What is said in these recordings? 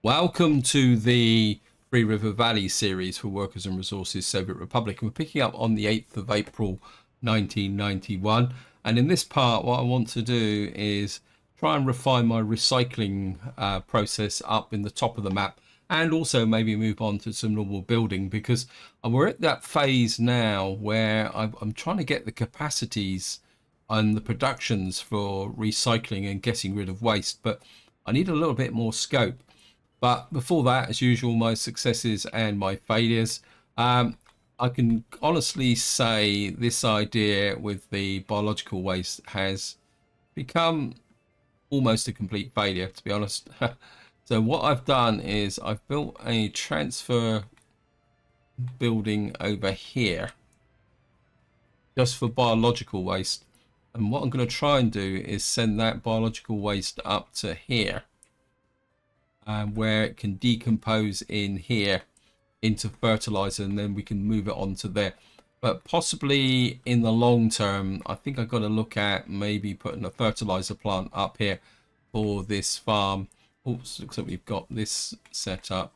Welcome to the Three River Valley series for Workers and Resources Soviet Republic. And we're picking up on the 8th of April 1991. And in this part, what I want to do is try and refine my recycling process up in the top of the map, and also maybe move on to some normal building, because we're at that phase now where I'm trying to get the capacities and the productions for recycling and getting rid of waste, but I need a little bit more scope. But before that, as usual, my successes and my failures. I can honestly say this idea with the biological waste has become almost a complete failure, to be honest. So what I've done is I've built a transfer building over here just for biological waste. And what I'm going to try and do is send that biological waste up to here, where it can decompose in here into fertilizer, and then we can move it on to there. But possibly in the long term, I think I've got to look at maybe putting a fertilizer plant up here for this farm. Oops, looks like we've got this set up.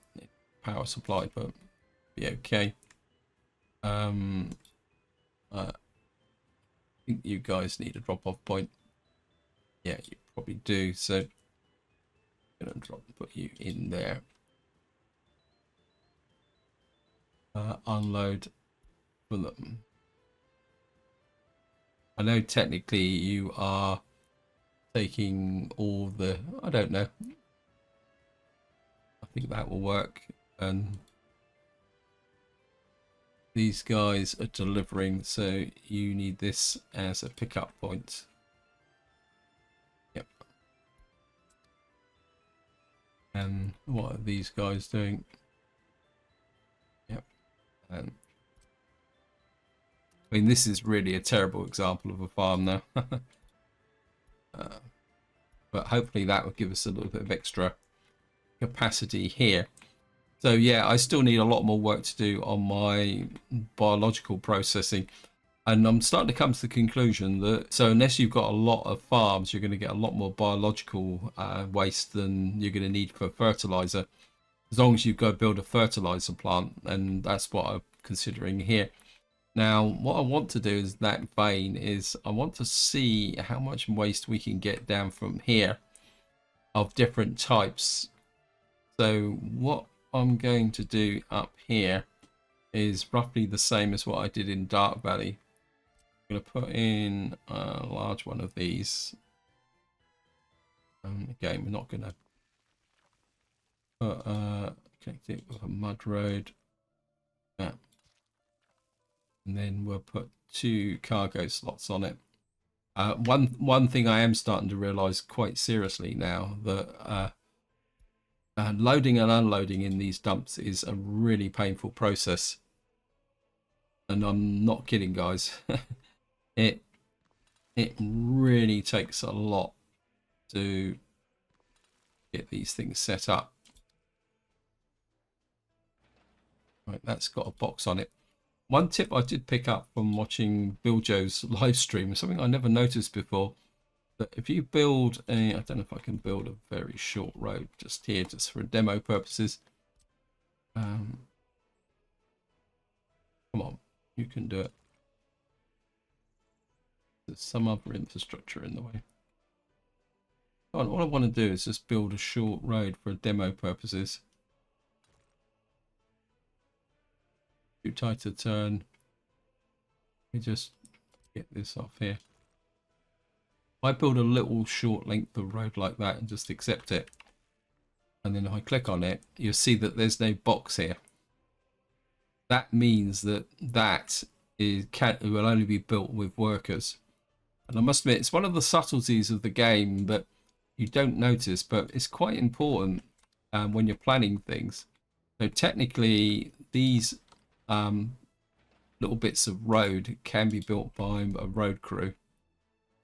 Power supply, but be okay. I think you guys need a drop-off point. Yeah, you probably do. So I'm gonna put you in there. Unload for them. I know technically you are taking all the, I don't know. I think that will work. And these guys are delivering, so you need this as a pickup point. Yep. And what are these guys doing? Yep. And I mean, this is really a terrible example of a farm now. But hopefully that will give us a little bit of extra capacity here. So yeah, I still need a lot more work to do on my biological processing. And I'm starting to come to the conclusion that, so unless you've got a lot of farms, you're going to get a lot more biological waste than you're going to need for fertilizer, as long as you go build a fertilizer plant. And that's what I'm considering here. Now, what I want to do is that vein is I want to see how much waste we can get down from here of different types. So what I'm going to do up here is roughly the same as what I did in Dark Valley. I'm going to put in a large one of these. Again, we're not going to put, connect it with a mud road. Yeah. And then we'll put 2 cargo slots on it. One thing I am starting to realize quite seriously now, that loading and unloading in these dumps is a really painful process. And I'm not kidding, guys. It really takes a lot to get these things set up. Right, that's got a box on it. One tip I did pick up from watching Bill Joe's live stream, something I never noticed before, that if you build a, I don't know if I can build a very short road just here, just for demo purposes. Come on, you can do it. There's some other infrastructure in the way. What I want to do is just build a short road for demo purposes. Too tight to turn. Let me just get this off here. I build a little short length of road like that and just accept it, and then if I click on it, you'll see that there's no box here. That means that it will only be built with workers. And I must admit, it's one of the subtleties of the game that you don't notice, but it's quite important when you're planning things. So technically, these little bits of road can be built by a road crew.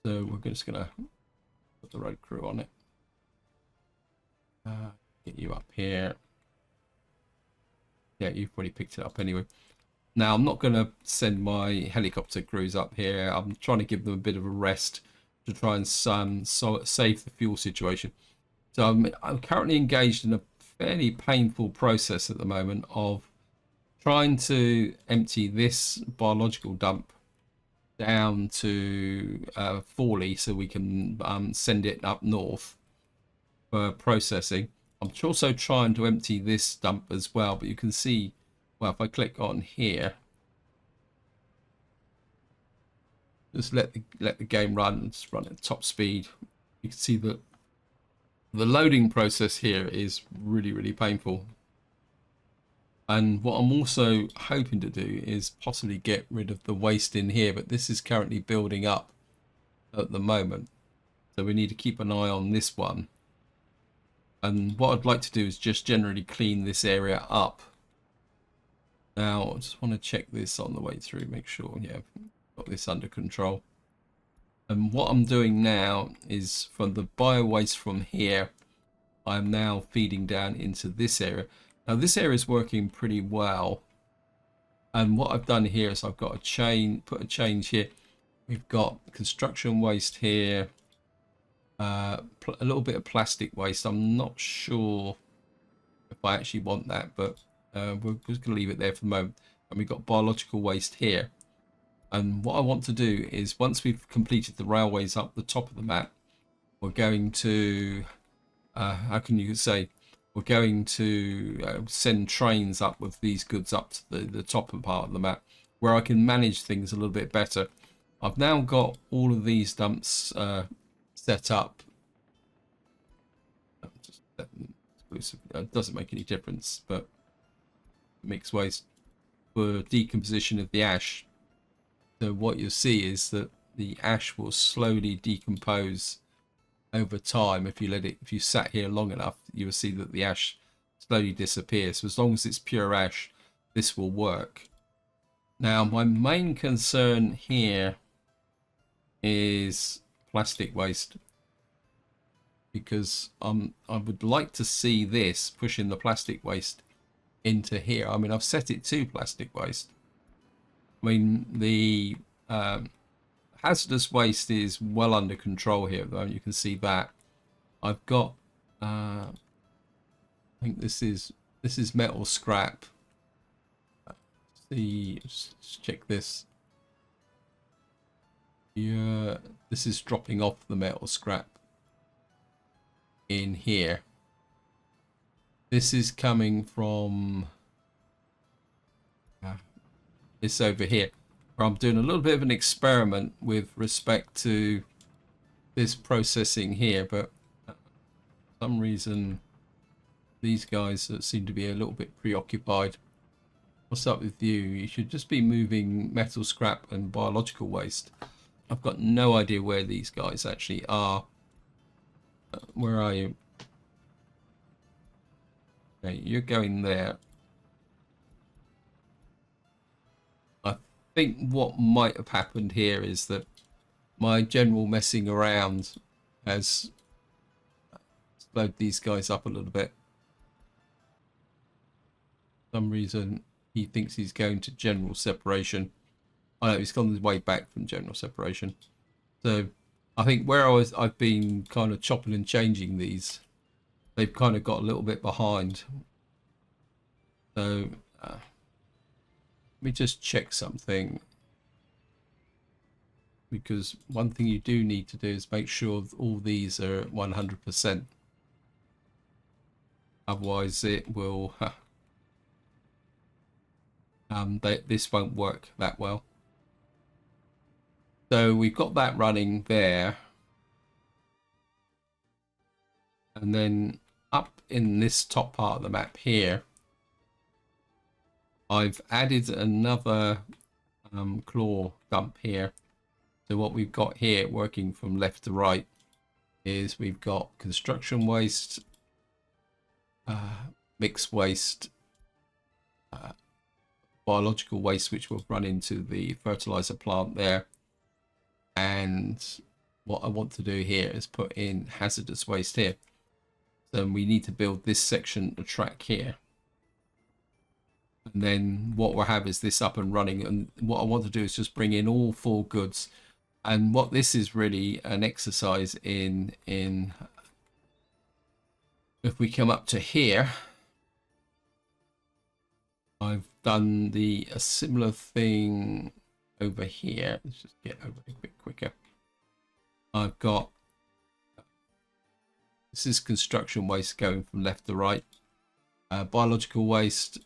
So we're just going to put the road crew on it. Get you up here. Yeah, you've probably picked it up anyway. Now, I'm not going to send my helicopter crews up here. I'm trying to give them a bit of a rest to try and save the fuel situation. So I'm currently engaged in a fairly painful process at the moment of trying to empty this biological dump down to Forley so we can send it up north for processing. I'm also trying to empty this dump as well, but you can see, well, if I click on here, just let the game run, just run at top speed. You can see that the loading process here is really painful. And what I'm also hoping to do is possibly get rid of the waste in here, but this is currently building up at the moment. So we need to keep an eye on this one. And what I'd like to do is just generally clean this area up. Now, I just want to check this on the way through, make sure, yeah, got this under control. And what I'm doing now is from the bio waste from here, I'm now feeding down into this area. Now this area is working pretty well. And what I've done here is I've got a chain, put a change here. We've got construction waste here, a little bit of plastic waste. I'm not sure if I actually want that, but we're just going to leave it there for the moment. And we've got biological waste here. And what I want to do is once we've completed the railways up the top of the map, we're going to, how can you say, we're going to send trains up with these goods up to the top part of the map where I can manage things a little bit better. I've now got all of these dumps set up. Just set them exclusively. It doesn't make any difference, but mixed waste for decomposition of the ash. So what you'll see is that the ash will slowly decompose over time. If you sat here long enough, you will see that the ash slowly disappears. So as long as it's pure ash, this will work. Now my main concern here is plastic waste, because I would like to see this pushing the plastic waste into here. I mean, I've set it to plastic waste. I mean, the hazardous waste is well under control here, though. You can see that I've got I think this is metal scrap. Just check this. Yeah, this is dropping off the metal scrap in here. This is coming from this over here, where I'm doing a little bit of an experiment with respect to this processing here, but for some reason these guys seem to be a little bit preoccupied. What's up with you? You should just be moving metal scrap and biological waste. I've got no idea where these guys actually are. Where are you? Okay, you're going there. I think what might have happened here is that my general messing around has slowed these guys up a little bit. For some reason he thinks he's going to general separation. I know he's gone his way back from general separation. So I think where I've been kind of chopping and changing these, they've kind of got a little bit behind. So let me just check something, because one thing you do need to do is make sure that all these are 100%. Otherwise it will this won't work that well. So we've got that running there, and then up in this top part of the map here, I've added another claw dump here. So what we've got here, working from left to right, is we've got construction waste, mixed waste, biological waste, which will run into the fertilizer plant there. And what I want to do here is put in hazardous waste here. So we need to build this section, a track here. And then what we'll have is this up and running. And what I want to do is just bring in all 4 goods. And what this is really an exercise in If we come up to here, I've done a similar thing over here. Let's just get over a bit quicker. I've got, this is construction waste going from left to right, biological waste,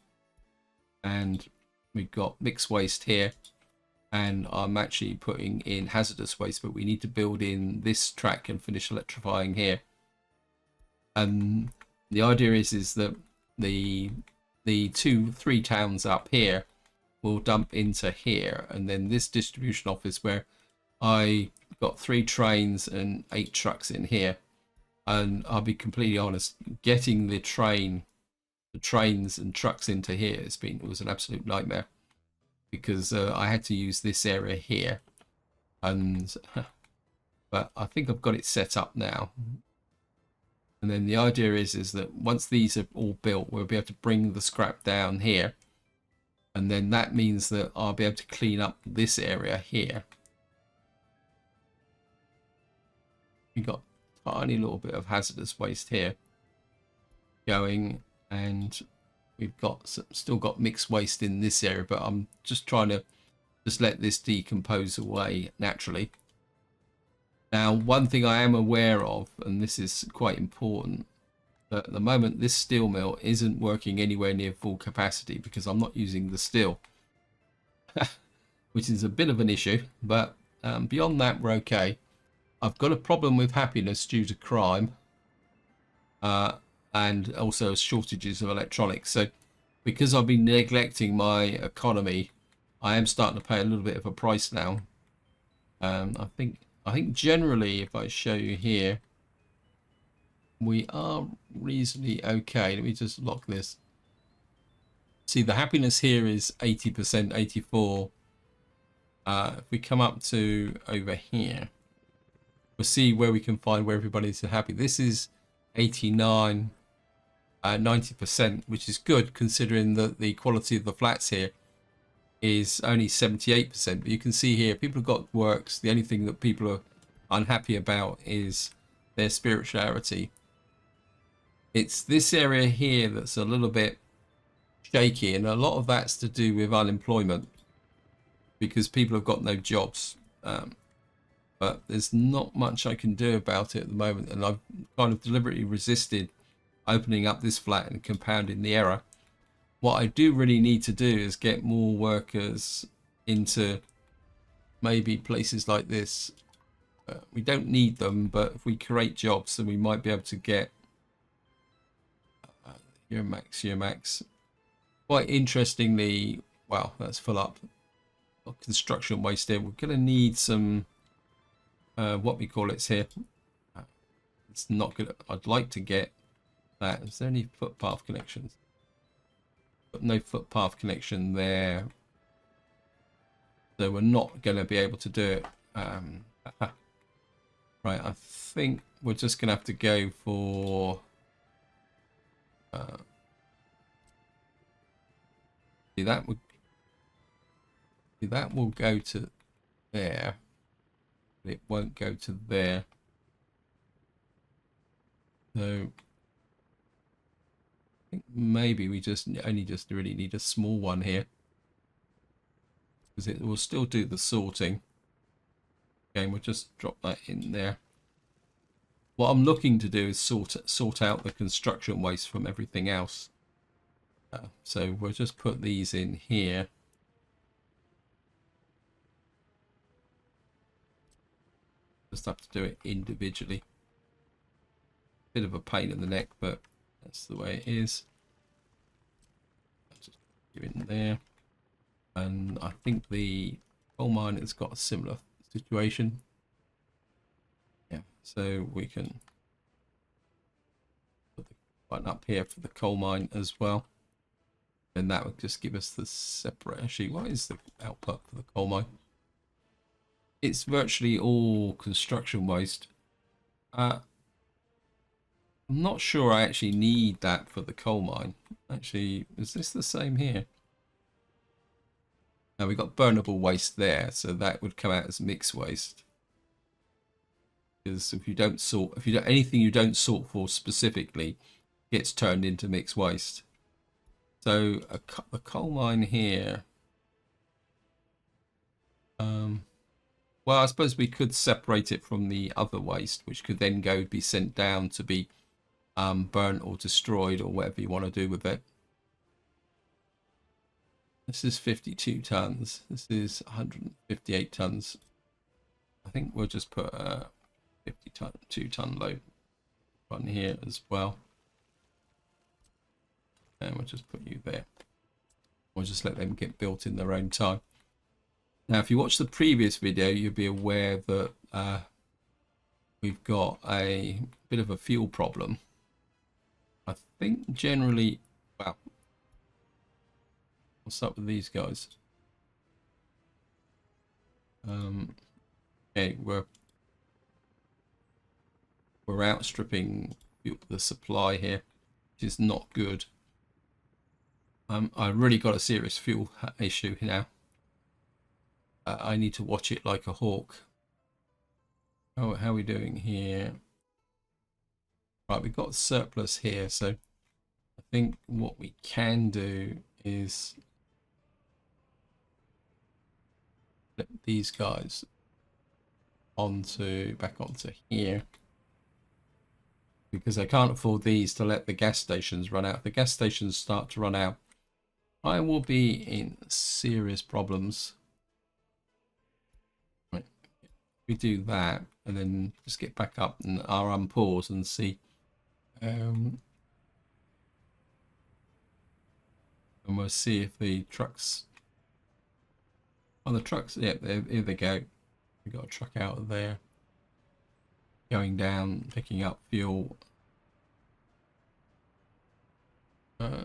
and we've got mixed waste here, and I'm actually putting in hazardous waste, but we need to build in this track and finish electrifying here. And the idea is that the 2-3 towns up here will dump into here, and then this distribution office where I got 3 trains and 8 trucks in here. And I'll be completely honest, getting the trains and trucks into here it was an absolute nightmare, because I had to use this area here, and but I think I've got it set up now. And then the idea is that once these are all built, we'll be able to bring the scrap down here, and then that means that I'll be able to clean up this area here. We got a tiny little bit of hazardous waste here going, and we've got still got mixed waste in this area, but I'm just trying to let this decompose away naturally. Now, one thing I am aware of, and this is quite important, that at the moment this steel mill isn't working anywhere near full capacity because I'm not using the steel, which is a bit of an issue, but beyond that we're okay. I've got a problem with happiness due to crime, and also shortages of electronics. So because I've been neglecting my economy, I am starting to pay a little bit of a price now. I think generally, if I show you here, we are reasonably okay. Let me just lock this. See, the happiness here is 80%, 84. If we come up to over here, we'll see where we can find where everybody's happy. This is 89, 90%, which is good considering that the quality of the flats here is only 78%. But you can see here, people have got works. The only thing that people are unhappy about is their spirituality. It's this area here that's a little bit shaky, and a lot of that's to do with unemployment because people have got no jobs. But there's not much I can do about it at the moment, and I've kind of deliberately resisted opening up this flat and compounding the error. What I do really need to do is get more workers into maybe places like this. We don't need them, but if we create jobs, then we might be able to get year max. Quite interestingly, wow, that's full up. Construction waste here. We're going to need some what we call it's here. It's not good. I'd like to get that. Is there any footpath connections? But no footpath connection there, so we're not going to be able to do it. Right, I think we're just going to have to go for that will go to there, but it won't go to there. So I think maybe we only really need a small one here, because it will still do the sorting. Okay, we'll just drop that in there. What I'm looking to do is sort out the construction waste from everything else. So we'll just put these in here. Just have to do it individually. Bit of a pain in the neck, but that's the way it is. Just give it in there. And I think the coal mine has got a similar situation. Yeah, so we can put the button up here for the coal mine as well. And that would just give us the separate. Actually, what is the output for the coal mine? It's virtually all construction waste. I'm not sure I actually need that for the coal mine. Actually, is this the same here? Now we've got burnable waste there, so that would come out as mixed waste. Because if you don't anything you don't sort for specifically, gets turned into mixed waste. So a coal mine here. Well, I suppose we could separate it from the other waste, which could then be sent down to be burnt or destroyed or whatever you want to do with it. This is 52 tons. This is 158 tons. I think we'll just put a 2 ton load on here as well. And we'll just put you there. We'll just let them get built in their own time. Now, if you watch the previous video, you'll be aware that we've got a bit of a fuel problem. I think generally, well, what's up with these guys? Okay, we're outstripping the supply here, which is not good. I really got a serious fuel issue now. I need to watch it like a hawk. Oh, how are we doing here? Right, we've got surplus here, so I think what we can do is let these guys back onto here, because I can't afford these to let the gas stations run out. If the gas stations start to run out, I will be in serious problems. Right, we do that and then just get back up and unpause and see. And we'll see if the trucks. On the trucks, yeah, here they go. We got a truck out of there, going down, picking up fuel. I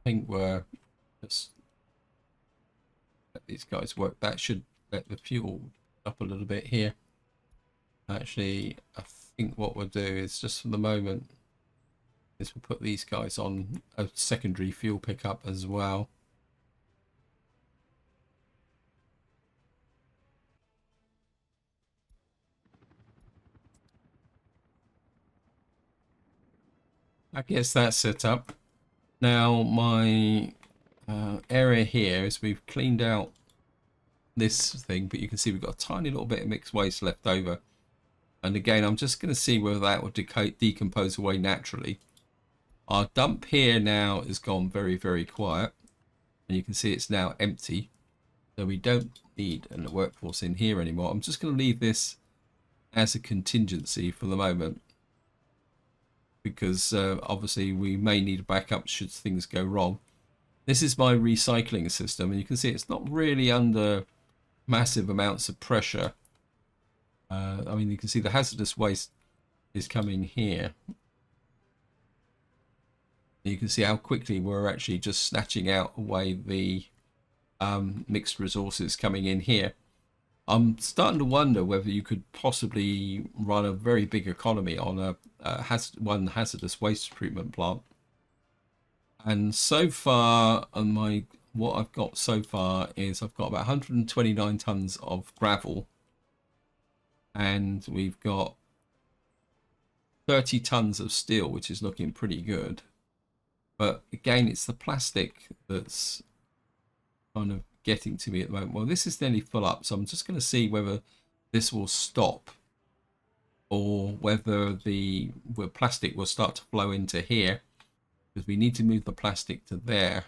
think we're just let these guys work. That should let the fuel up a little bit here. Actually, I think what we'll do is just for the moment is we'll put these guys on a secondary fuel pickup as well. I guess that's set up. Now my area here is we've cleaned out this thing, but you can see we've got a tiny little bit of mixed waste left over. And again, I'm just going to see whether that will decompose away naturally. Our dump here now has gone very, very quiet. And you can see it's now empty. So we don't need a workforce in here anymore. I'm just going to leave this as a contingency for the moment, because obviously we may need a backup should things go wrong. This is my recycling system, and you can see it's not really under massive amounts of pressure. I mean, you can see the hazardous waste is coming here. You can see how quickly we're actually just snatching out away the mixed resources coming in here. I'm starting to wonder whether you could possibly run a very big economy on one hazardous waste treatment plant. And so far, on what I've got so far is I've got about 129 tons of gravel, and we've got 30 tons of steel, which is looking pretty good. But again, it's the plastic that's kind of getting to me at the moment. Well, this is nearly full up, so I'm just going to see whether this will stop or whether the plastic will start to flow into here, because we need to move the plastic to there.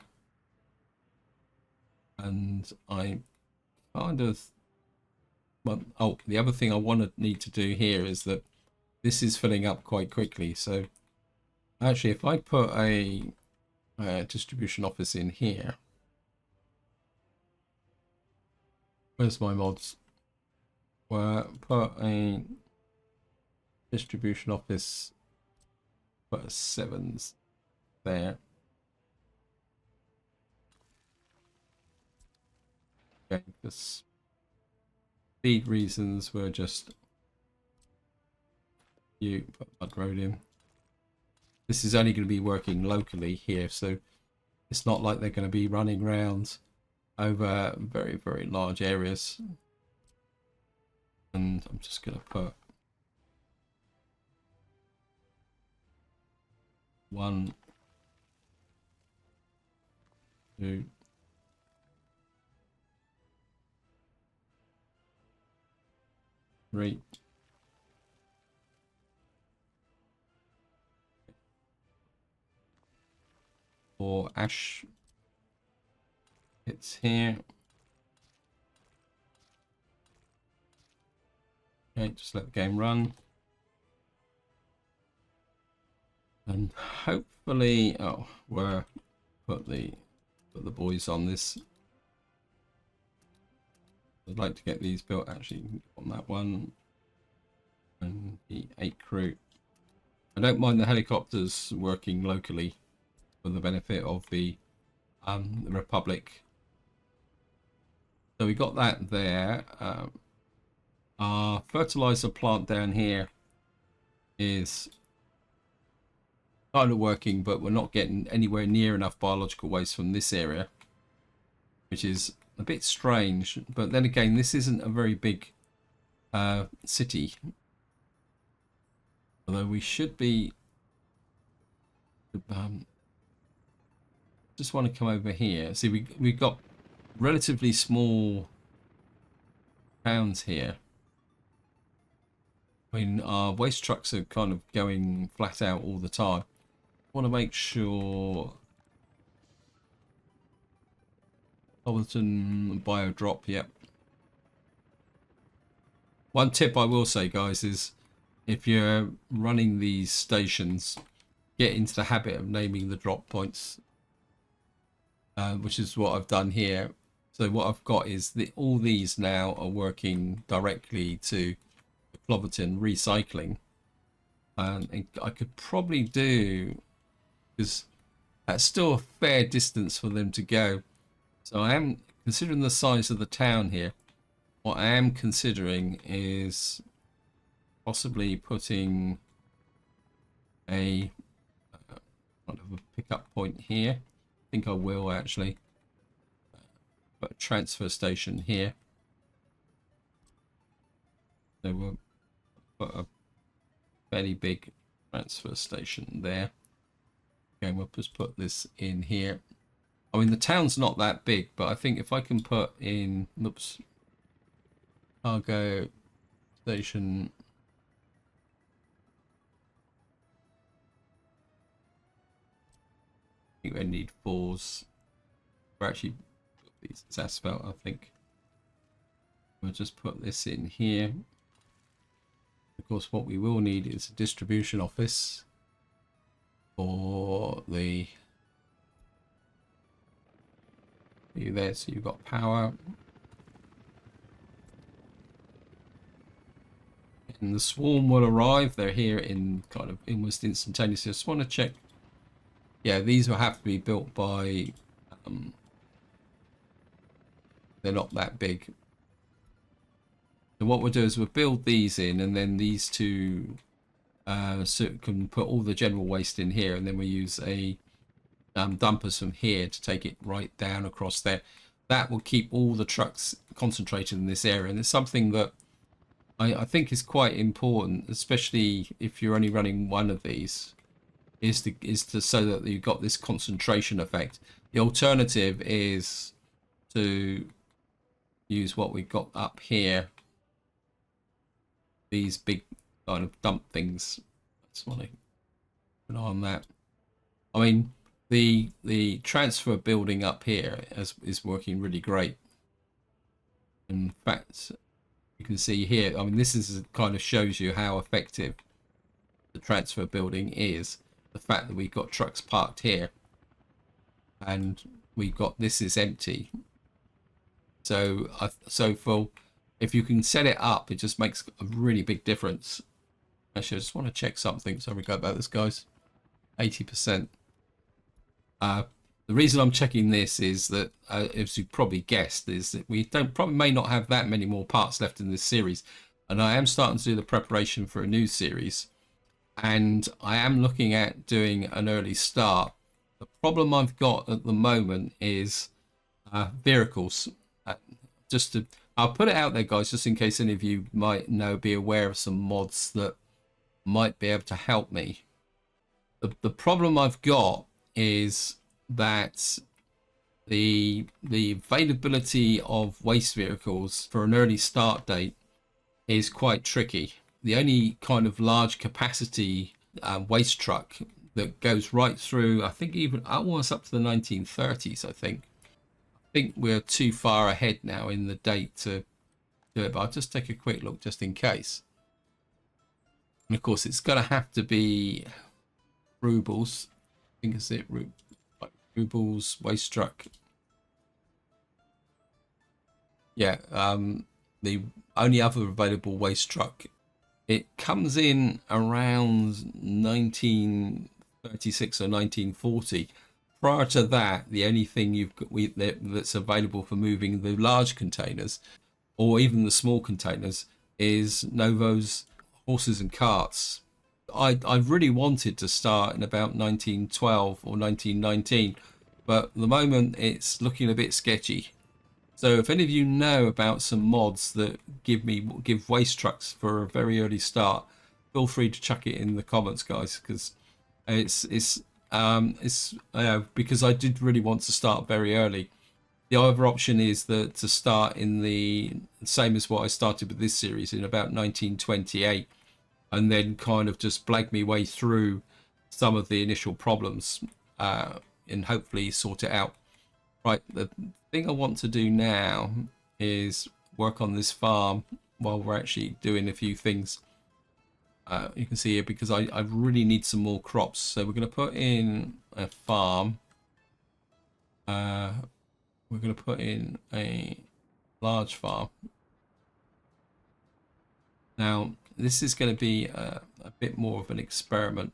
And I kind of, well, oh, the other thing I need to do here is that this is filling up quite quickly. So actually, if I put a distribution office in here, where's my mods? Well, put a distribution office, put a 7s there. Okay, for speed reasons, we're just put mud road in. This is only going to be working locally here, so it's not like they're going to be running rounds over very, very large areas. And I'm just going to put 1, 2, 3. For ash pits here. Okay, just let the game run. And hopefully, oh, we're put the boys on this. I'd like to get these built actually on that one. And the 8 crew. I don't mind the helicopters working locally for the benefit of the Republic. So we got that there. Our fertilizer plant down here is kind of working, but we're not getting anywhere near enough biological waste from this area, which is a bit strange. But then again, this isn't a very big city, although we should be just want to come over here. See, we've got relatively small towns here. I mean, our waste trucks are kind of going flat out all the time. I want to make sure Overton Biodrop, yep. One tip I will say, guys, is if you're running these stations, get into the habit of naming the drop points, which is what I've done here. So what I've got is all these now are working directly to Cloverton recycling, and I could probably do, because that's still a fair distance for them to go. So I am considering the size of the town here. What I am considering is possibly putting a kind of a pickup point here. I think I will actually put a transfer station here. So we'll put a fairly big transfer station there. Okay, we'll just put this in here. I mean, the town's not that big, but I think if I can put in, oops, cargo station. I think we need 4s. We're actually, these is asphalt, I think. We'll just put this in here. Of course, what we will need is a distribution office for the you there, so you've got power. And the swarm will arrive. They're here in kind of almost instantaneously. I just want to check. Yeah, these will have to be built by they're not that big. So what we'll do is we'll build these in, and then these two so it can put all the general waste in here, and then we use a dumpers from here to take it right down across there. That will keep all the trucks concentrated in this area, and it's something that I think is quite important, especially if you're only running one of these, is to so that you've got this concentration effect. The alternative is to use what we've got up here, these big kind of dump things. I just want to keep an eye on that. I mean, the transfer building up here is working really great. In fact, you can see here, I mean, this is kind of shows you how effective the transfer building is. The fact that we've got trucks parked here, and we've got this is empty. So if you can set it up, it just makes a really big difference. Actually, I just want to check something. Sorry about this, guys. 80%. The reason I'm checking this is that, as you probably guessed, is that we probably may not have that many more parts left in this series, and I am starting to do the preparation for a new series, and I am looking at doing an early start. The problem I've got at the moment is vehicles. I'll put it out there, guys, just in case any of you might be aware of some mods that might be able to help me. The problem I've got is that the availability of waste vehicles for an early start date is quite tricky. The only kind of large capacity waste truck that goes right through, I think even almost up to the 1930s, I think we're too far ahead now in the date to do it, but I'll just take a quick look just in case. And of course, it's going to have to be rubles. I think it's it, rubles waste truck. Yeah, the only other available waste truck. It comes in around 1936 or 1940. Prior to that, the only thing that's available for moving the large containers or even the small containers is Novo's horses and carts. I really wanted to start in about 1912 or 1919, but at the moment it's looking a bit sketchy. So if any of you know about some mods that give waste trucks for a very early start, feel free to chuck it in the comments, guys, because because I did really want to start very early. The other option is to start in the same as what I started with this series in about 1928, and then kind of just blag me way through some of the initial problems and hopefully sort it out. Right, the thing I want to do now is work on this farm while we're actually doing a few things. You can see here, because I really need some more crops. So we're going to put in a farm. We're going to put in a large farm. Now, this is going to be a bit more of an experiment.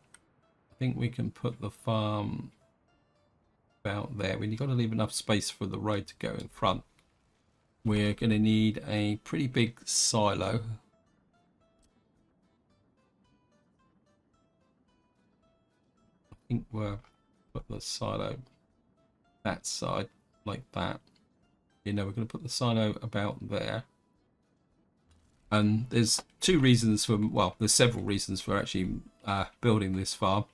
I think we can put the farm about there. We've got to leave enough space for the road to go in front. We're going to need a pretty big silo. I think we'll put the silo that side like that. You know, we're going to put the silo about there. And there's two reasons for, well, there's several reasons for actually building this farm.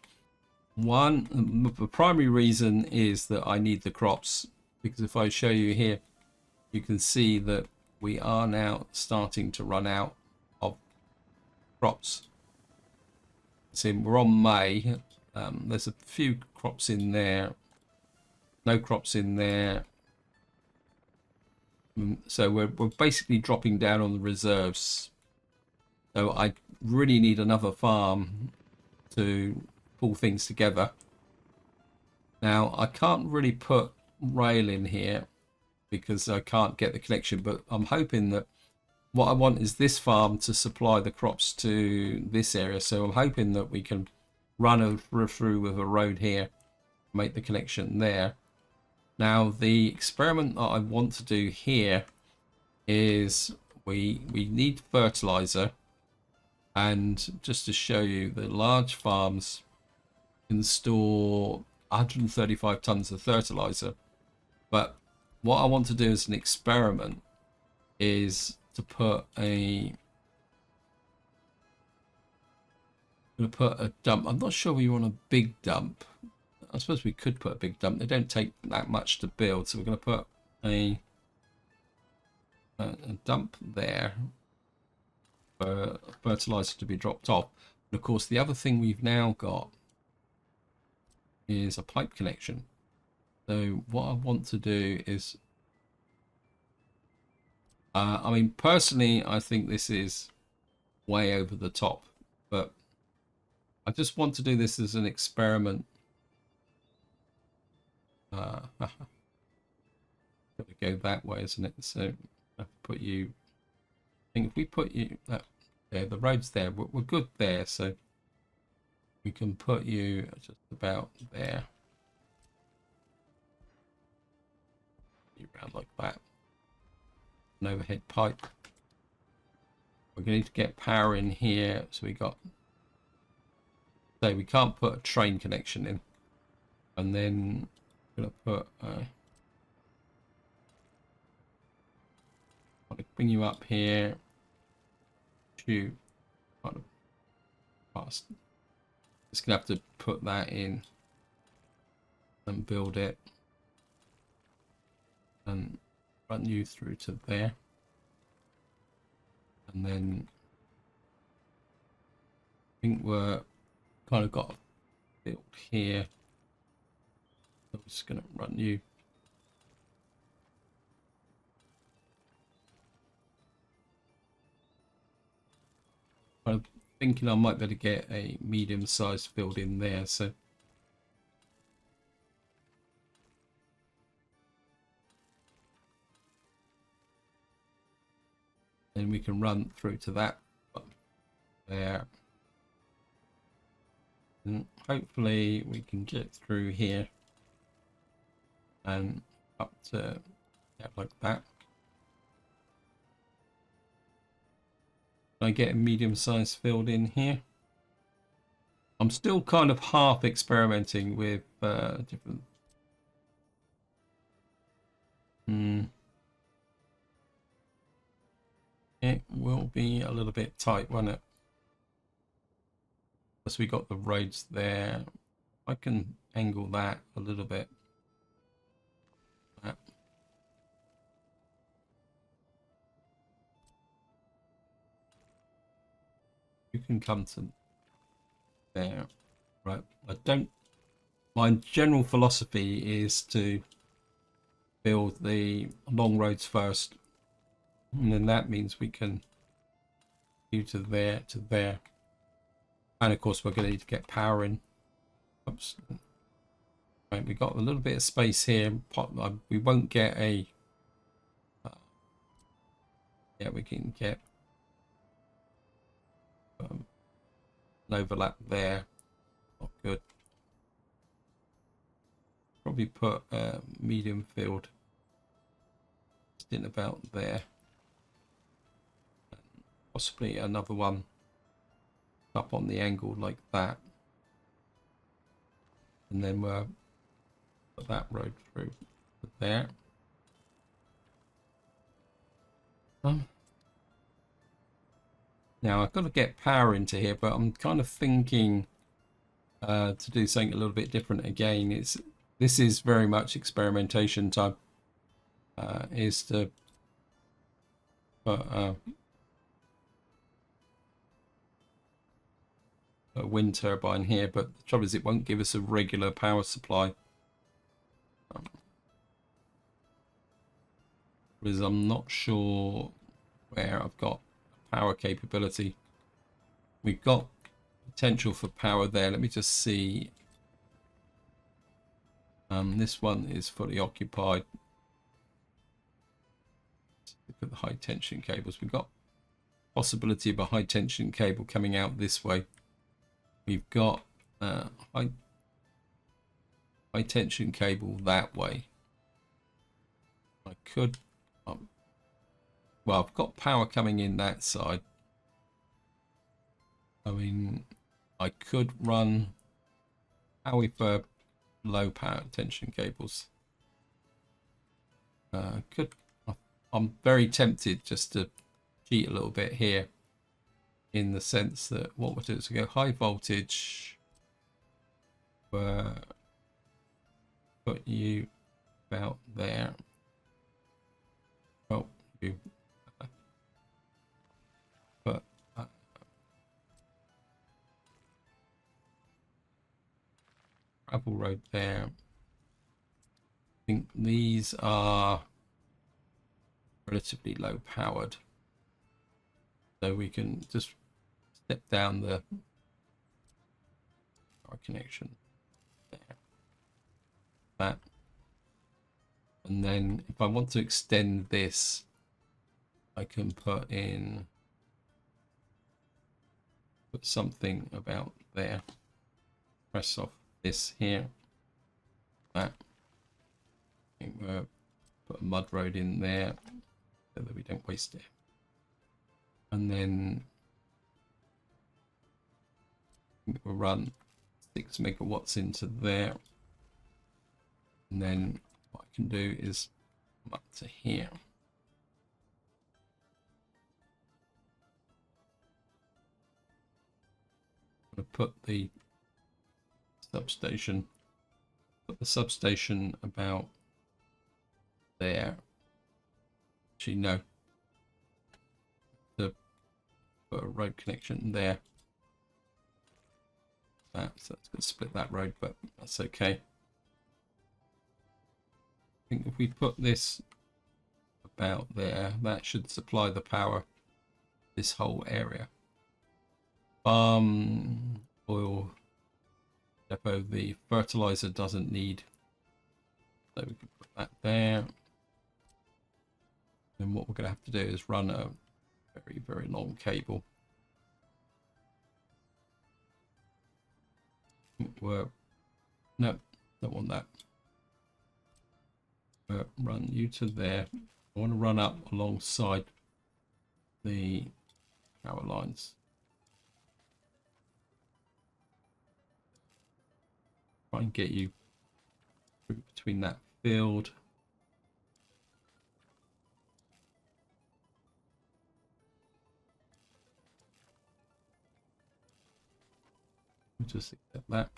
One, the primary reason is that I need the crops, because if I show you here, you can see that we are now starting to run out of crops. See, we're on May. There's a few crops in there, no crops in there. So we're basically dropping down on the reserves. So I really need another farm to pull things together. Now I can't really put rail in here because I can't get the connection, but I'm hoping that what I want is this farm to supply the crops to this area. So I'm hoping that we can run through with a road here, make the connection there. Now the experiment that I want to do here is we need fertilizer, and just to show you, the large farms can store 135 tons of fertilizer, but what I want to do as an experiment is to put a dump. I'm not sure we want a big dump. I suppose we could put a big dump. They don't take that much to build, so we're going to put a dump there for fertilizer to be dropped off. And of course, the other thing we've now got is a pipe connection. So what I want to do is, I mean, personally, I think this is way over the top, but I just want to do this as an experiment. Got to go that way, isn't it? So I put you. I think if we put you there, the road's there. We're good there, so we can put you just about there. You around like that. An overhead pipe. We're going to need to get power in here, so we got. So we can't put a train connection in, and then I'm going to put. I want to bring you up here to kind of past Just gonna have to put that in and build it and run you through to there, and then I think we're kind of got built here. I'm just gonna run you. I'm thinking I might better get a medium-sized build in there, so then we can run through to that there, and hopefully we can get through here and up to, yeah, like that. Can I get a medium-sized field in here? I'm still kind of half experimenting with different. It will be a little bit tight, won't it? Plus we got the roads there. I can angle that a little bit. You can come to there, right? I don't. My general philosophy is to build the long roads first, and then that means we can do to there, and of course we're going to need to get power in. Oops. Right, we got a little bit of space here. We won't get a. Yeah, we can get an overlap there. Not good. Probably put a medium field just in about there. Possibly another one up on the angle like that. And then we'll put that road through there. Now I've got to get power into here, but I'm kind of thinking to do something a little bit different again. This is very much experimentation time. Is to put a wind turbine here, but the trouble is it won't give us a regular power supply. Because I'm not sure where I've got power capability. We've got potential for power there. Let me just see. This one is fully occupied. Let's look at the high tension cables. We've got possibility of a high tension cable coming out this way. We've got high tension cable that way. I could, well, I've got power coming in that side. I mean, I could run power for low power tension cables. I'm very tempted just to cheat a little bit here, in the sense that what we'll do is we go high voltage, put you about there. Oh, you put gravel road there. I think these are relatively low powered, so we can just step down the power connection there. That, and then if I want to extend this, I can put something about there. Press off this here. That. I think we'll put a mud road in there so that we don't waste it. And then we'll run 6 megawatts into there. And then what I can do is come up to here. I'm going to put the substation. Put the substation about there. Actually, no. Put a road connection there. So that's going to split that road, but that's okay. I think if we put this about there, that should supply the power this whole area. Oil depot, the fertilizer doesn't need, so we can put that there. And what we're going to have to do is run a very long cable. No, don't want that. Run you to there. I want to run up alongside the power lines. Try and get you between that field. Just accept that.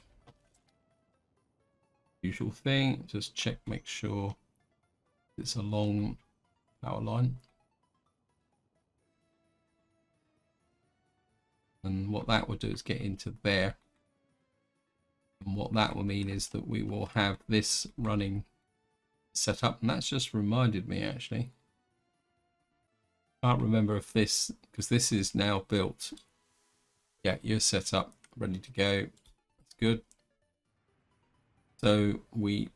Usual thing, just check, make sure it's a long power line. And what that will do is get into there. And what that will mean is that we will have this running set up. And that's just reminded me, actually. Can't remember if this, because this is now built. Yeah, you're set up, ready to go. That's good. So we've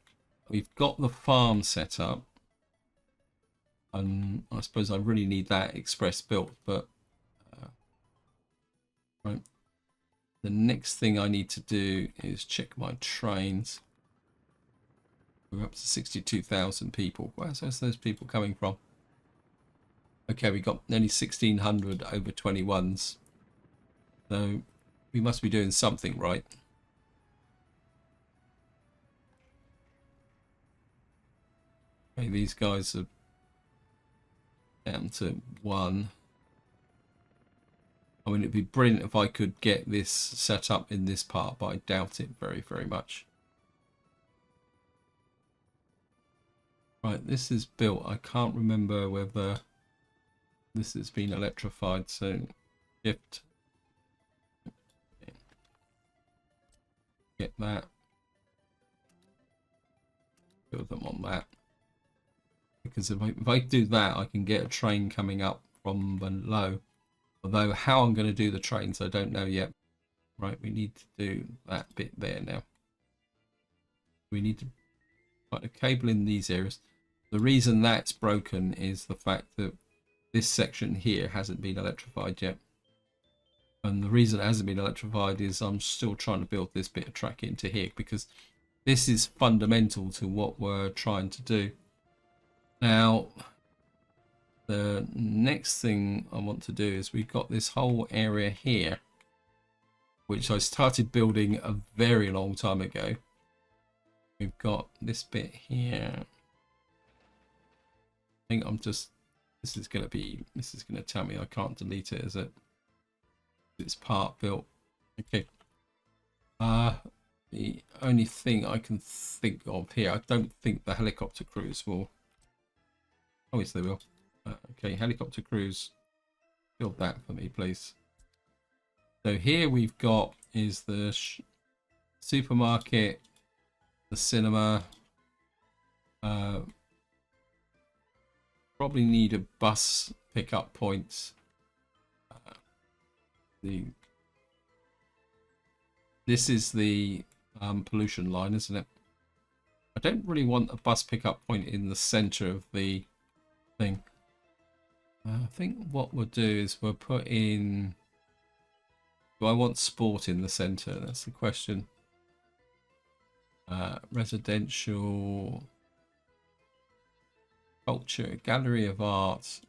got the farm set up. And I suppose I really need that express built, but right. The next thing I need to do is check my trains. We're up to 62,000 people. Where's those people coming from? Okay, we got nearly 1,600 over 21s. So we must be doing something right. Okay, these guys are down to 1. I mean, it'd be brilliant if I could get this set up in this part, but I doubt it very much. Right, this is built. I can't remember whether this has been electrified, so shift. Get that. Build them on that. Because if I do that, I can get a train coming up from below. Although how I'm going to do the trains, I don't know yet. Right, we need to do that bit there now. We need to put a cable in these areas. The reason that's broken is the fact that this section here hasn't been electrified yet. And the reason it hasn't been electrified is I'm still trying to build this bit of track into here, because this is fundamental to what we're trying to do. Now, the next thing I want to do is we've got this whole area here, which I started building a very long time ago. We've got this bit here. I think I'm just, this is going to tell me I can't delete it, is it? It's part built. Okay. The only thing I can think of here, I don't think the helicopter crews will. Oh, yes, they will. Okay, helicopter crews, build that for me, please. So here we've got is the supermarket, the cinema. Probably need a bus pickup point. This is the pollution line, isn't it? I don't really want a bus pickup point in the center of the thing. I think what we'll do is we'll put in. Do I want sport in the center? That's the question. Residential, culture, gallery of art.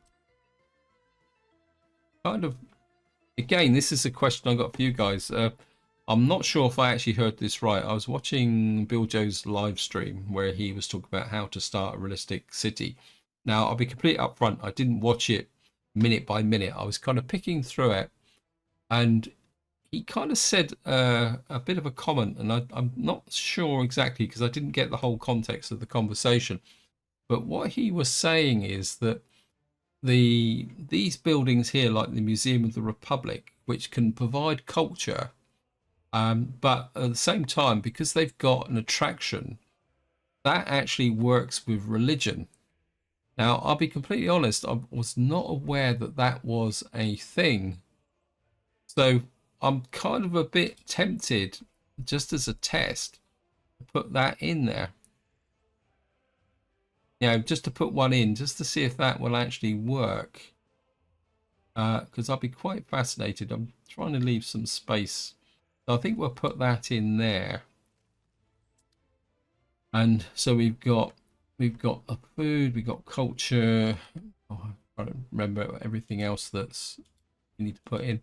Kind of. Again, this is a question I got for you guys. I'm not sure if I actually heard this right. I was watching Bill Joe's live stream where he was talking about how to start a realistic city. Now, I'll be completely upfront. I didn't watch it minute by minute. I was kind of picking through it, and he kind of said a bit of a comment, and I'm not sure exactly because I didn't get the whole context of the conversation. But what he was saying is that these buildings here, like the Museum of the Republic, which can provide culture, but at the same time, because they've got an attraction, that actually works with religion. Now, I'll be completely honest, I was not aware that that was a thing. So I'm kind of a bit tempted, just as a test, to put that in there. Just to put one in, just to see if that will actually work. Because I'll be quite fascinated. I'm trying to leave some space. So I think we'll put that in there. And so we've got a food, we've got culture. Oh, I don't remember everything else that's we need to put in.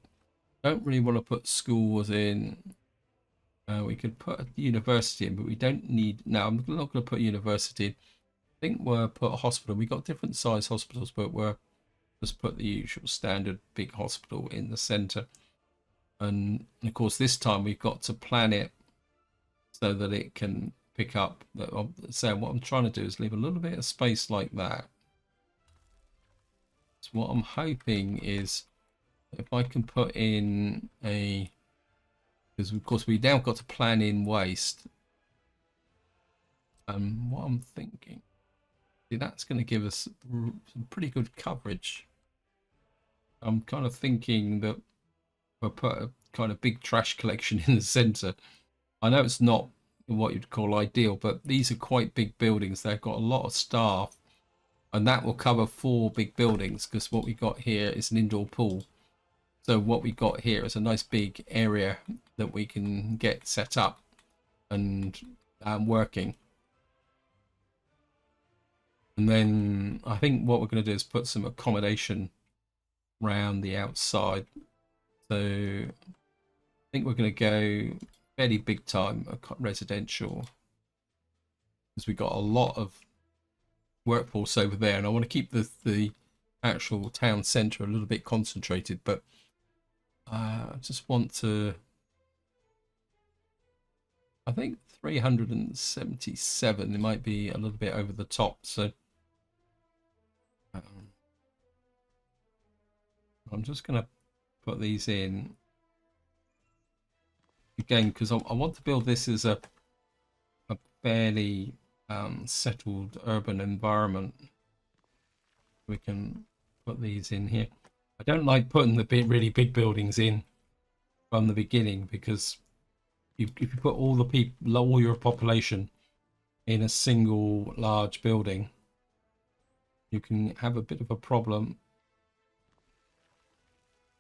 Don't really want to put schools in. We could put a university in, but we don't need. No, I'm not going to put university in. I think we'll put a hospital. We got different size hospitals, but we're just put the usual standard big hospital in the center. And of course, this time we've got to plan it so that it can pick up. So what I'm trying to do is leave a little bit of space like that. So what I'm hoping is if I can put in a, because of course we now got to plan in waste. And what I'm thinking, see, that's going to give us some pretty good coverage. I'm kind of thinking that we'll put a kind of big trash collection in the center. I know it's not what you'd call ideal, but these are quite big buildings. They've got a lot of staff, and that will cover 4 big buildings, because what we got here is an indoor pool. So what we got here is a nice big area that we can get set up and working. And then I think what we're going to do is put some accommodation around the outside. So I think we're going to go fairly big time residential, because we've got a lot of workforce over there, and I want to keep the actual town centre a little bit concentrated, but I just want to, I think 377, it might be a little bit over the top, so I'm just going to put these in again, because I want to build this as a fairly settled urban environment. We can put these in here. I don't like putting the really big buildings in from the beginning, because if you put all the people, all your population in a single large building, you can have a bit of a problem.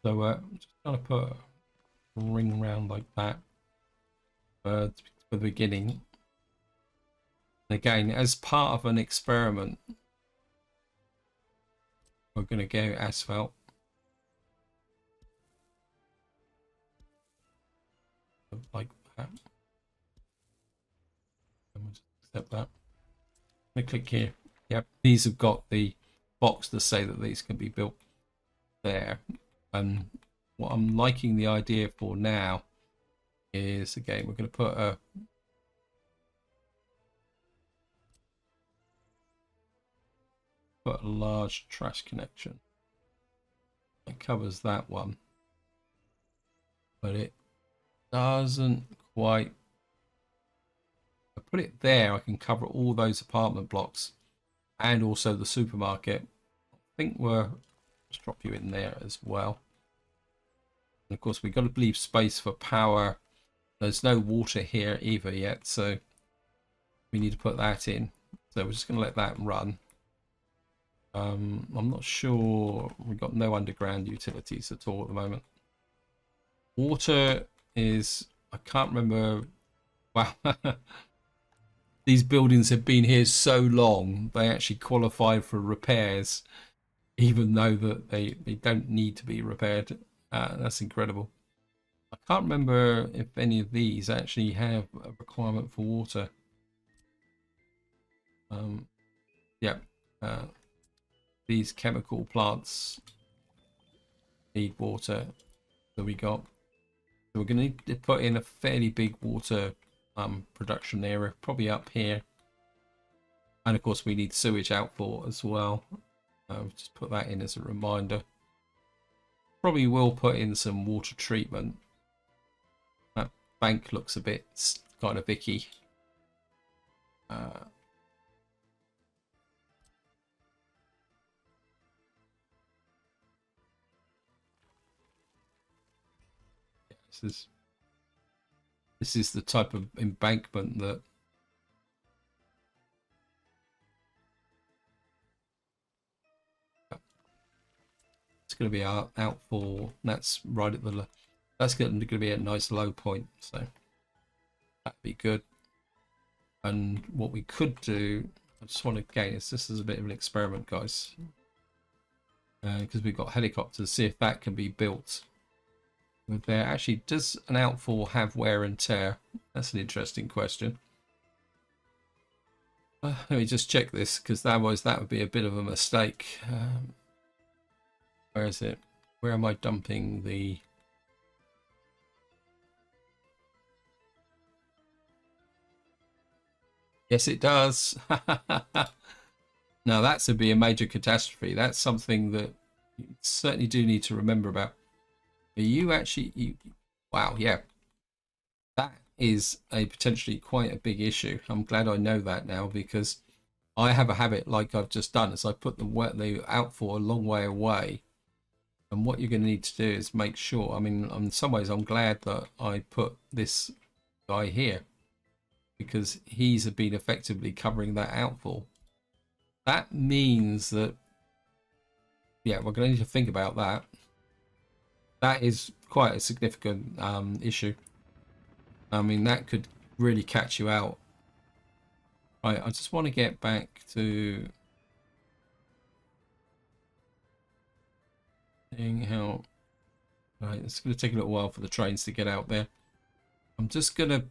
So I'm just going to put a ring around like that for the beginning. And again, as part of an experiment, we're going to go asphalt. Like that. And we'll just accept that. I click here. Yep, these have got the box to say that these can be built there. And what I'm liking the idea for now is, again, we're going to put a large trash connection. It covers that one, but it doesn't quite. I put it there, I can cover all those apartment blocks and also the supermarket. I think we're, let's drop you in there as well. And of course, we've got to leave space for power. There's no water here either yet, so we need to put that in. So we're just going to let that run. I'm not sure, we've got no underground utilities at all at the moment. Water is, I can't remember. Wow. These buildings have been here so long, they actually qualify for repairs, even though that they don't need to be repaired. That's incredible. I can't remember if any of these actually have a requirement for water. Yeah, these chemical plants need water. So we got So we're going to need to put in a fairly big water production area, probably up here. And of course we need sewage outfall as well. Just put that in as a reminder. Probably will put in some water treatment. That bank looks a bit kind of icky. This is the type of embankment that it's going to be out for. That's right at the. That's going to be a nice low point, so that'd be good. And what we could do, I just want to gain this. This is a bit of an experiment, guys, because we've got helicopters. See if that can be built. With there, actually, does an outfall have wear and tear? That's an interesting question. Let me just check this, because that would be a bit of a mistake. Where is it? Where am I dumping the? Yes, it does. Now that's would be a major catastrophe. That's something that you certainly do need to remember about. You actually, wow, yeah, that is a potentially quite a big issue. I'm glad I know that now, because I have a habit, like I've just done, is I put the outfall a long way away. And what you're going to need to do is make sure, I mean, in some ways I'm glad that I put this guy here, because he's been effectively covering that outfall. That means that, yeah, we're going to need to think about that. That is quite a significant issue. I mean, that could really catch you out. Right, I just want to get back to seeing how. Right, it's going to take a little while for the trains to get out there. I'm just going to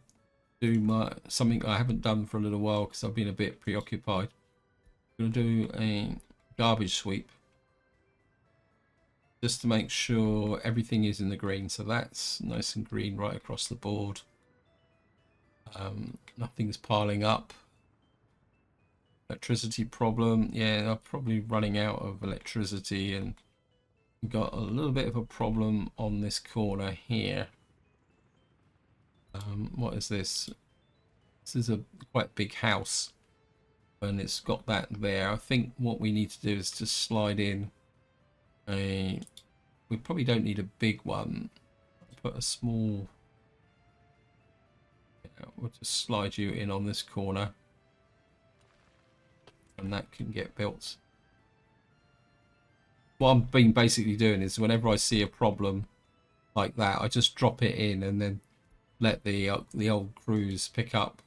do something I haven't done for a little while because I've been a bit preoccupied. I'm going to do a garbage sweep just to make sure everything is in the green. So that's nice and green right across the board. Nothing's piling up. Electricity problem. Yeah, I'm probably running out of electricity, and we've got a little bit of a problem on this corner here. What is this? This is a quite big house, and it's got that there. I think what we need to do is just slide in a. We probably don't need a big one. Put a small. Yeah, we'll just slide you in on this corner, and that can get built. What I've been basically doing is whenever I see a problem like that, I just drop it in and then let the old crews pick up.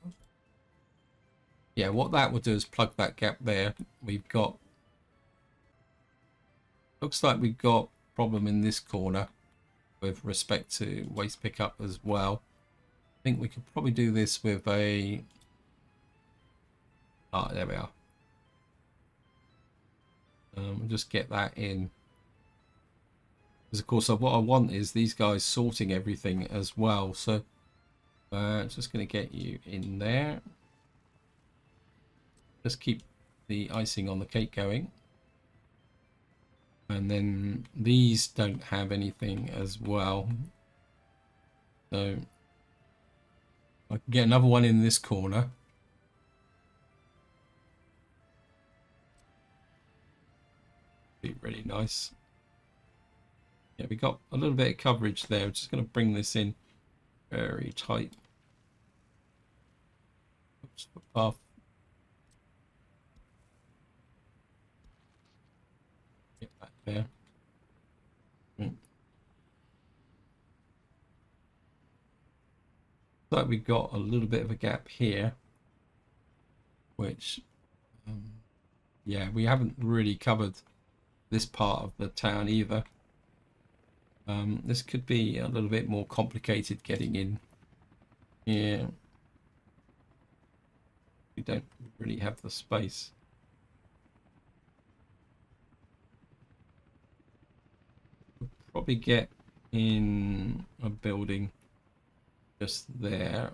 Yeah, what that will do is plug that gap there. We've got, looks like we've got problem in this corner with respect to waste pickup as well. I think we could probably do this with a, there we are. We'll just get that in, because of course what I want is these guys sorting everything as well. So just going to get you in there. Just keep the icing on the cake going. And then these don't have anything as well. So I can get another one in this corner. Be really nice. Yeah, we got a little bit of coverage there. I'm just going to bring this in very tight. Oops, path. Get that there. So we've got a little bit of a gap here, which, yeah, we haven't really covered this part of the town either. This could be a little bit more complicated getting in here. We don't really have the space. We'll probably get in a building just there.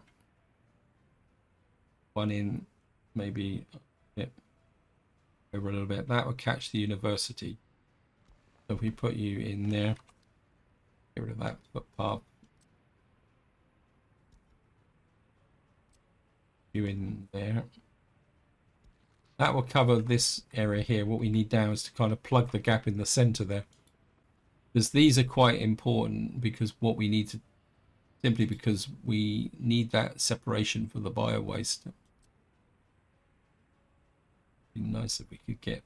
One in, maybe, yep, over a little bit. That would catch the university. So if we put you in there, get rid of that footpath. You in there. That will cover this area here. What we need now is to kind of plug the gap in the center there. Because these are quite important, because what we need to, simply because we need that separation for the bio waste. It'd be nice if we could get.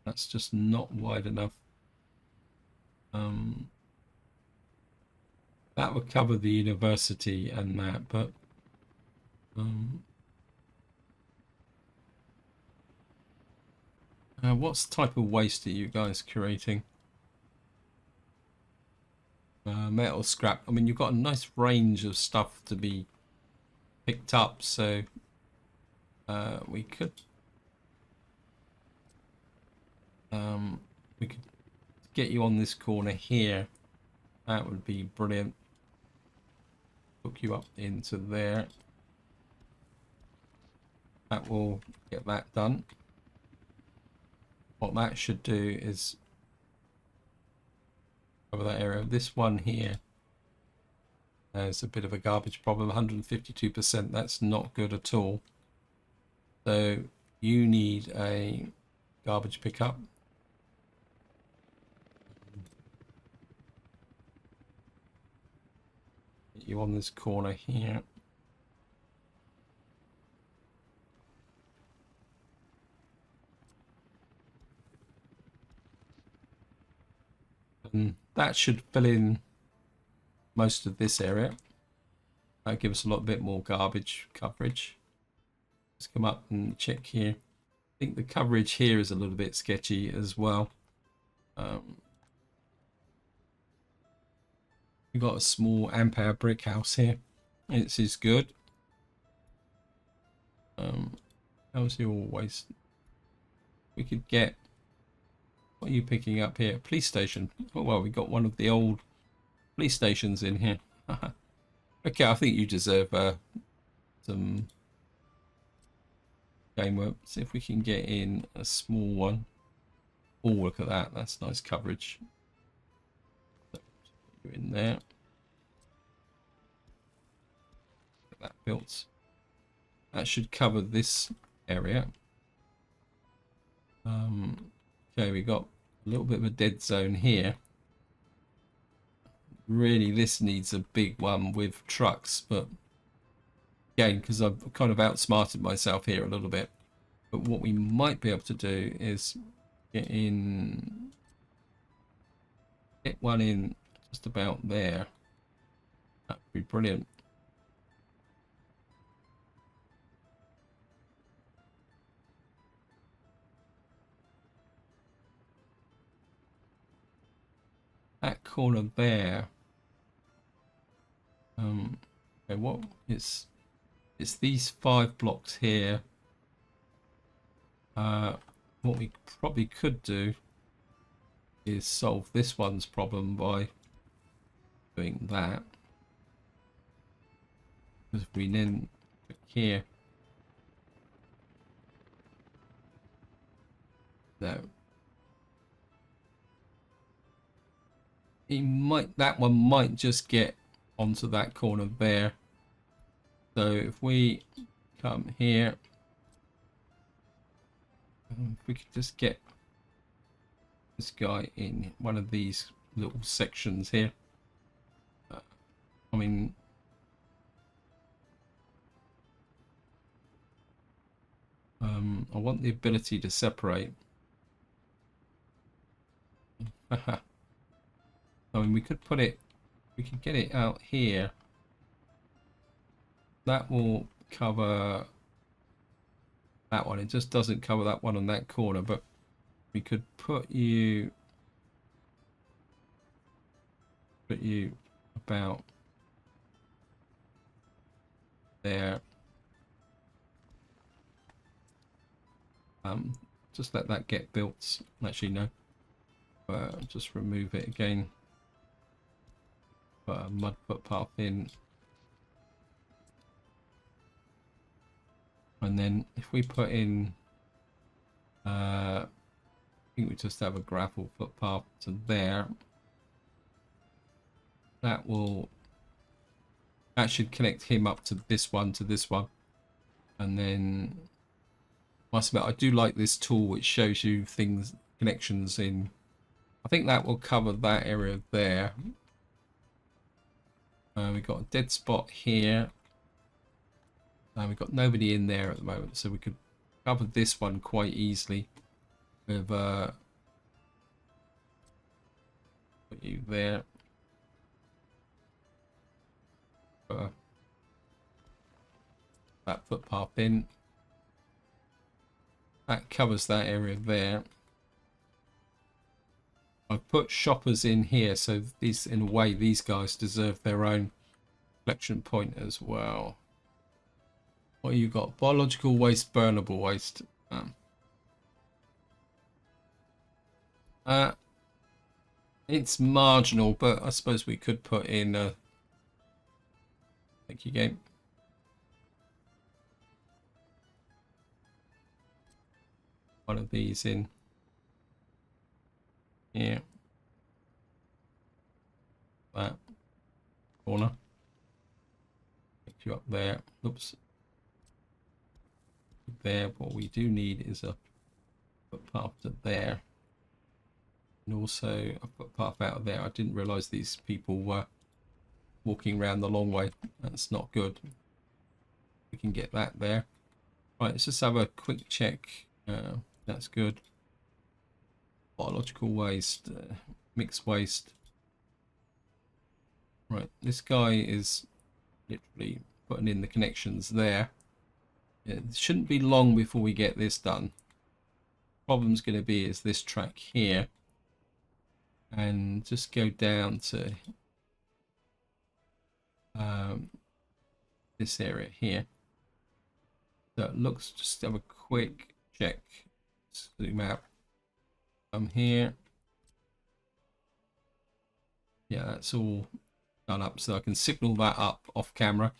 That's just not wide enough. That would cover the university and that, but what type of waste are you guys curating? Metal scrap. I mean, you've got a nice range of stuff to be picked up, so we could get you on this corner here. That would be brilliant. Hook you up into there. That will get that done. What that should do is cover that area. This one here, there's a bit of a garbage problem. 152%. That's not good at all. So you need a garbage pickup. Get you on this corner here. And that should fill in most of this area. That gives us a lot bit more garbage coverage. Let's come up and check here. I think the coverage here is a little bit sketchy as well. We've got a small amp-hour brick house here. This is good. How's your waste? We could get. What are you picking up here? Police station. Oh well, we got one of the old police stations in here. Okay, I think you deserve some game work. See if we can get in a small one. Oh, look at that. That's nice coverage. You're in there. Get that built. That should cover this area. Okay, we got a little bit of a dead zone here. Really, this needs a big one with trucks, but again, because I've kind of outsmarted myself here a little bit. But what we might be able to do is get one in just about there. That'd be brilliant. That corner there. Okay, what it's these 5 blocks here. What we probably could do is solve this one's problem by doing that. Because if we then click here, no. That one might just get onto that corner there. So if we come here, if we could just get this guy in one of these little sections here. I mean, I want the ability to separate. I mean, we could put it, we could get it out here. That will cover that one. It just doesn't cover that one on that corner, but we could put you about there. Just let that get built. Actually, no. Just remove it again. Put a mud footpath in. And then if we put in, I think we just have a gravel footpath to there. That should connect him up to this one, and then must admit, I do like this tool which shows you things, connections in. I think that will cover that area there. We've got a dead spot here. We've got nobody in there at the moment, so we could cover this one quite easily with put you there. That footpath in. That covers that area there. I've put shoppers in here, so these, in a way, these guys deserve their own collection point as well. What you got? Biological waste, burnable waste. It's marginal, but I suppose we could put in a. Thank you, game. One of these in here. That corner. Pick you up there. Oops. There. What we do need is a footpath to there. And also a footpath out of there. I didn't realise these people were walking around the long way. That's not good. We can get that there. Right, let's just have a quick check. That's good. Biological waste, mixed waste. Right, this guy is literally putting in the connections there. It shouldn't be long before we get this done. Problem's going to be is this track here, and just go down to this area here. So it looks, just have a quick check. Zoom out. I'm here. Yeah, that's all done up, so I can signal that up off camera.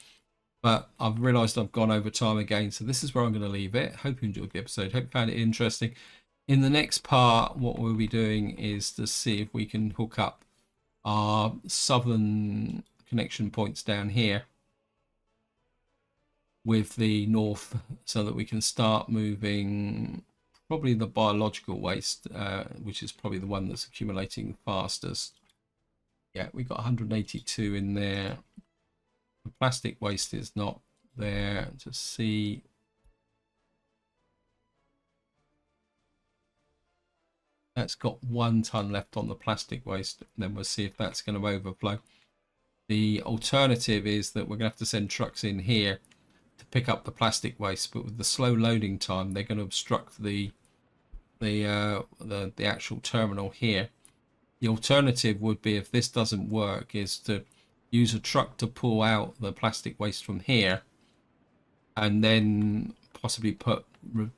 But I've realised I've gone over time again, so this is where I'm going to leave it. Hope you enjoyed the episode. Hope you found it interesting. In the next part, what we'll be doing is to see if we can hook up our southern connection points down here with the north, so that we can start moving probably the biological waste, which is probably the one that's accumulating fastest. Yeah, we got 182 in there. The plastic waste is not there. Just see. That's got 1 ton left on the plastic waste. Then we'll see if that's going to overflow. The alternative is that we're going to have to send trucks in here to pick up the plastic waste, but with the slow loading time, they're going to obstruct the actual terminal here. The alternative would be, if this doesn't work, is to use a truck to pull out the plastic waste from here, and then possibly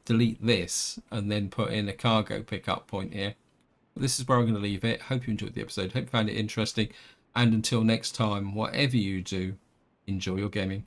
delete this and then put in a cargo pickup point here. But this is where I'm going to leave it. Hope you enjoyed the episode. Hope you found it interesting. And until next time, whatever you do, enjoy your gaming.